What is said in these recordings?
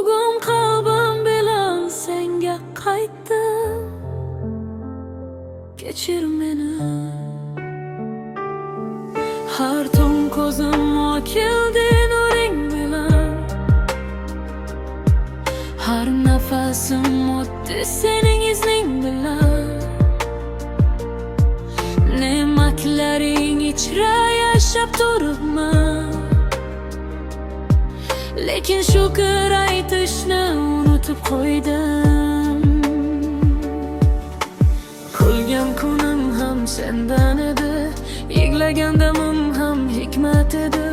Bugun qalbim bilan senga qaytdim. Kechir meni. Har tun ko'zim ochildi nuring bilan. Har nafasim o'tdi sening izning bilan. Ne'matlaring ichra yashab turibman. Lekin shukr aytishni unutib qo'ydim. Kulgan kunim ham sendan edi, yig'lagan damim ham hikmat edi.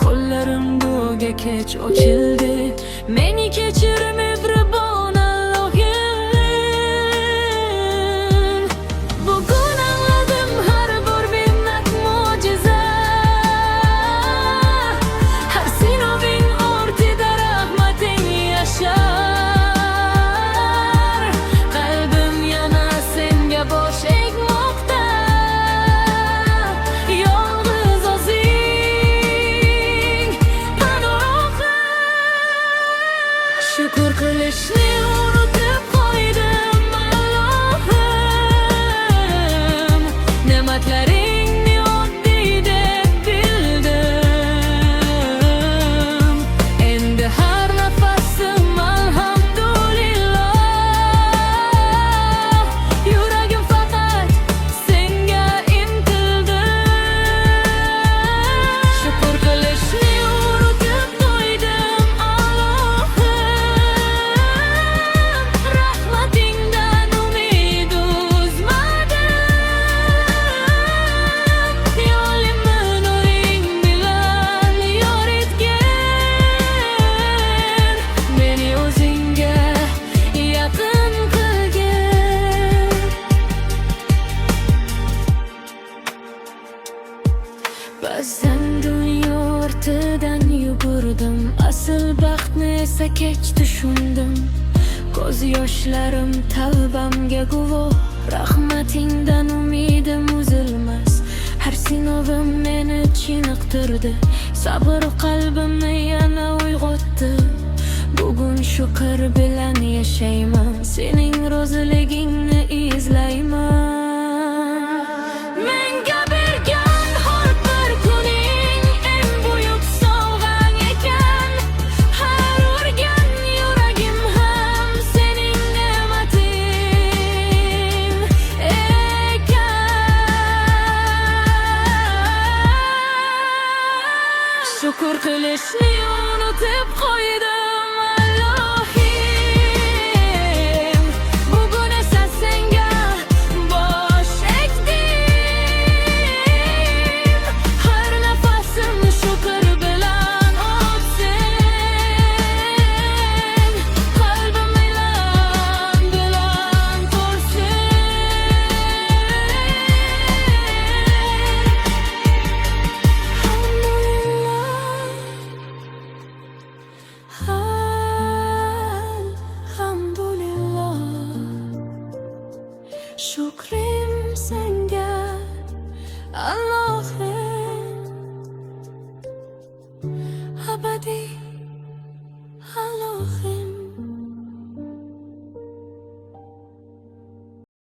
Qo'llarim duoga kech ochildi. Meni kechir mehribon Allohim. Bugun anladim har bir minnat mo'jiza. Har sinoving ortida rahmating yashar. Qalbim yana senga bosh egmoqda. Yolg'iz o'zing panohim. Shukr qilishni unutib qo'ydim Allohim. Ne'matlaringni oddiy deb bildim. Endi har nafasim alhamdulillah. Yuragim faqat senga intildi. Shukr qilishni unutib qo'ydim Allohim. Rahmatingdan umid uzmadim. Yo'limni nuring bilan yoritgin. Meni o'zingga yaqin qilgin. Ba'zan dunyo ortidan yugurdim, asl baxtni esa kech tushundim. Ko'z yoshlarim tavbamga guvoh, rahmatingdan umidim uzilmas. Har sinovim meni chiniqtirdi, sabr qalbimni yana uyg'otdi. Bugun shukr bilan yashayman, sening roziligingni izlayman. Menga bergan har bir kuning eng buyuk sovg'ang ekan. Har urgan yuragim ham sening ne'mating ekan. Shukr qilishni unutib